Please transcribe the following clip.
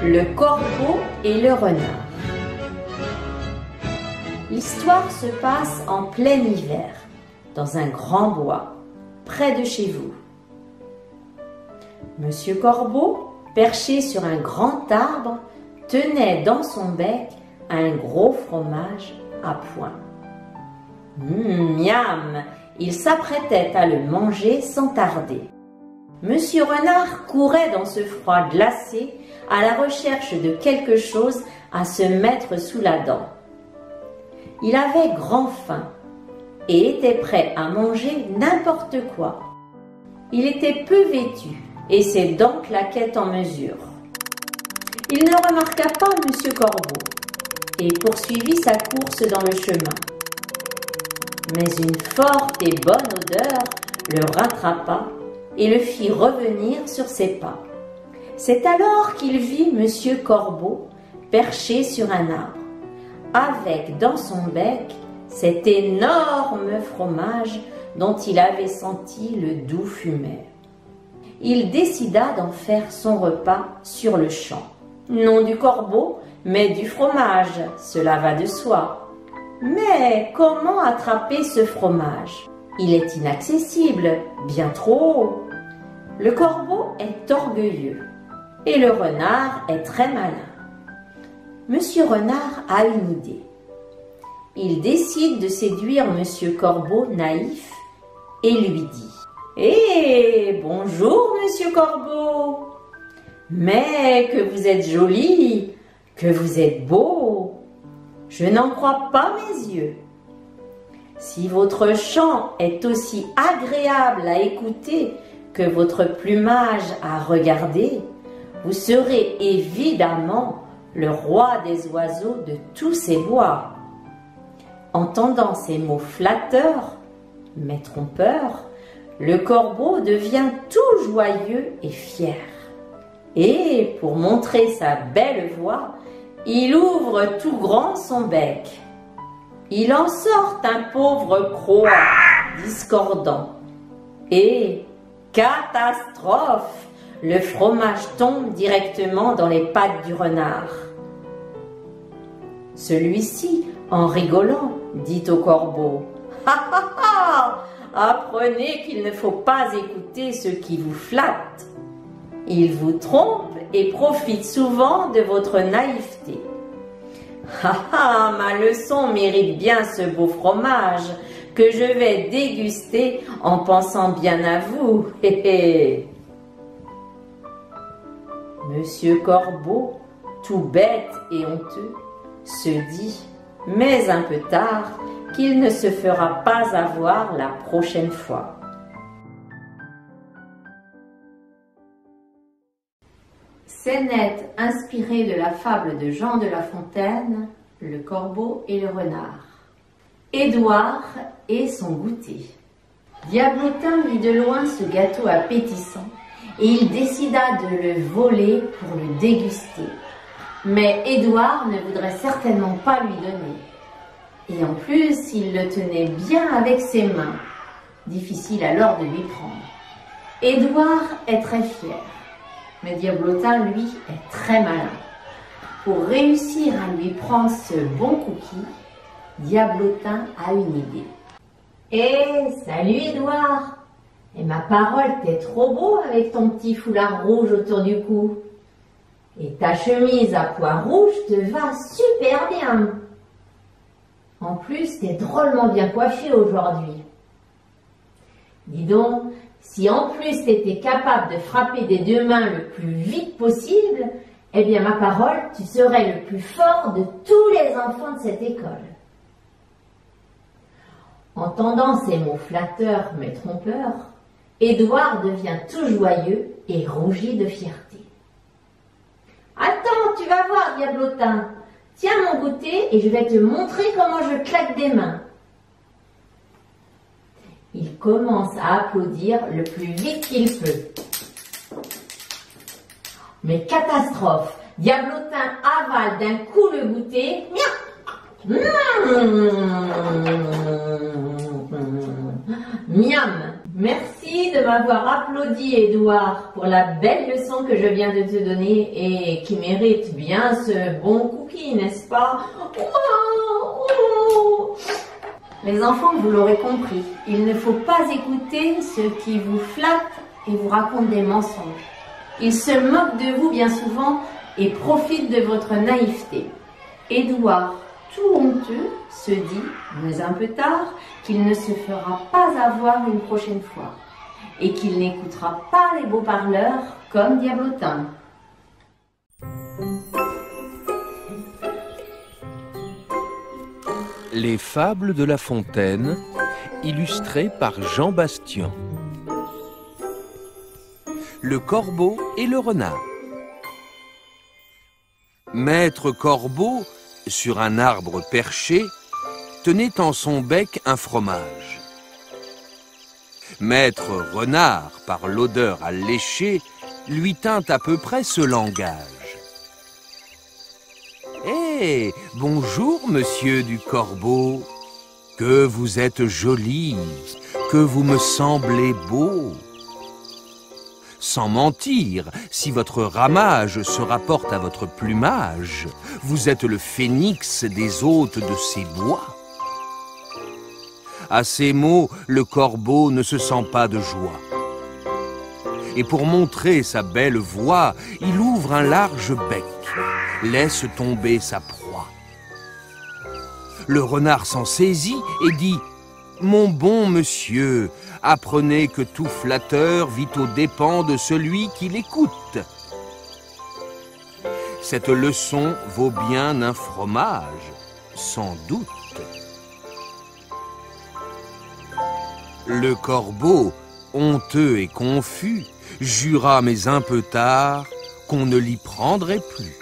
Le corbeau et le renard. L'histoire se passe en plein hiver, dans un grand bois, près de chez vous. Monsieur Corbeau, perché sur un grand arbre, tenait dans son bec un gros fromage à point. Miam! Il s'apprêtait à le manger sans tarder. Monsieur Renard courait dans ce froid glacé à la recherche de quelque chose à se mettre sous la dent. Il avait grand faim et était prêt à manger n'importe quoi. Il était peu vêtu et ses dents claquaient en mesure. Il ne remarqua pas Monsieur Corbeau et poursuivit sa course dans le chemin. Mais une forte et bonne odeur le rattrapa et le fit revenir sur ses pas. C'est alors qu'il vit Monsieur Corbeau perché sur un arbre, avec dans son bec cet énorme fromage dont il avait senti le doux fumet. Il décida d'en faire son repas sur le champ. Non du corbeau, mais du fromage, cela va de soi. Mais comment attraper ce fromage? Il est inaccessible, bien trop haut. Le corbeau est orgueilleux et le renard est très malin. Monsieur Renard a une idée. Il décide de séduire Monsieur Corbeau naïf et lui dit « Eh, bonjour Monsieur Corbeau! Mais que vous êtes joli, que vous êtes beau! Je n'en crois pas mes yeux. Si votre chant est aussi agréable à écouter que votre plumage à regarder, vous serez évidemment le roi des oiseaux de tous ces bois. » Entendant ces mots flatteurs, mais trompeurs, le corbeau devient tout joyeux et fier. Et pour montrer sa belle voix, il ouvre tout grand son bec. Il en sort un pauvre croix discordant. Et, catastrophe, le fromage tombe directement dans les pattes du renard. Celui-ci, en rigolant, dit au corbeau « Ha ha ha! Apprenez qu'il ne faut pas écouter ceux qui vous flattent. Ils vous trompent et profitent souvent de votre naïveté. Ha ha! Ma leçon mérite bien ce beau fromage que je vais déguster en pensant bien à vous. Hé hé! » Monsieur Corbeau, tout bête et honteux, se dit, mais un peu tard, qu'il ne se fera pas avoir la prochaine fois. Scénette inspirée de la fable de Jean de La Fontaine, Le corbeau et le renard. Édouard et son goûter. Diablotin vit de loin ce gâteau appétissant et il décida de le voler pour le déguster. Mais Édouard ne voudrait certainement pas lui donner. Et en plus, il le tenait bien avec ses mains. Difficile alors de lui prendre. Édouard est très fier, mais Diablotin, lui, est très malin. Pour réussir à lui prendre ce bon cookie, Diablotin a une idée. « Eh, salut Édouard! Et ma parole, t'es trop beau avec ton petit foulard rouge autour du cou. Et ta chemise à pois rouge te va super bien. En plus, t'es drôlement bien coiffé aujourd'hui. Dis donc, si en plus t'étais capable de frapper des deux mains le plus vite possible, eh bien ma parole, tu serais le plus fort de tous les enfants de cette école. » Entendant ces mots flatteurs mais trompeurs, Édouard devient tout joyeux et rougit de fierté. « Attends, tu vas voir, Diablotin. Tiens mon goûter et je vais te montrer comment je claque des mains. » Il commence à applaudir le plus vite qu'il peut. Mais catastrophe, Diablotin avale d'un coup le goûter. Miam, Merci de m'avoir applaudi, Édouard, pour la belle leçon que je viens de te donner et qui mérite bien ce bon cookie, n'est-ce pas? Les enfants, vous l'aurez compris, il ne faut pas écouter ceux qui vous flattent et vous racontent des mensonges. Ils se moquent de vous bien souvent et profitent de votre naïveté. Édouard, tout honteux, se dit, mais un peu tard, qu'il ne se fera pas avoir une prochaine fois et qu'il n'écoutera pas les beaux parleurs comme Diablotin. Les fables de La Fontaine, illustrées par Jean Bastien. Le corbeau et le renard. Maître Corbeau, sur un arbre perché, tenait en son bec un fromage. Maître Renard, par l'odeur alléchée, lui tint à peu près ce langage. « Eh, bonjour, monsieur du Corbeau, que vous êtes joli, que vous me semblez beau. Sans mentir, si votre ramage se rapporte à votre plumage, vous êtes le phénix des hôtes de ces bois. » À ces mots, le corbeau ne se sent pas de joie. Et pour montrer sa belle voix, il ouvre un large bec, laisse tomber sa proie. Le renard s'en saisit et dit « Mon bon monsieur, apprenez que tout flatteur vit aux dépens de celui qui l'écoute. Cette leçon vaut bien un fromage, sans doute. » Le corbeau, honteux et confus, jura mais un peu tard qu'on ne l'y prendrait plus.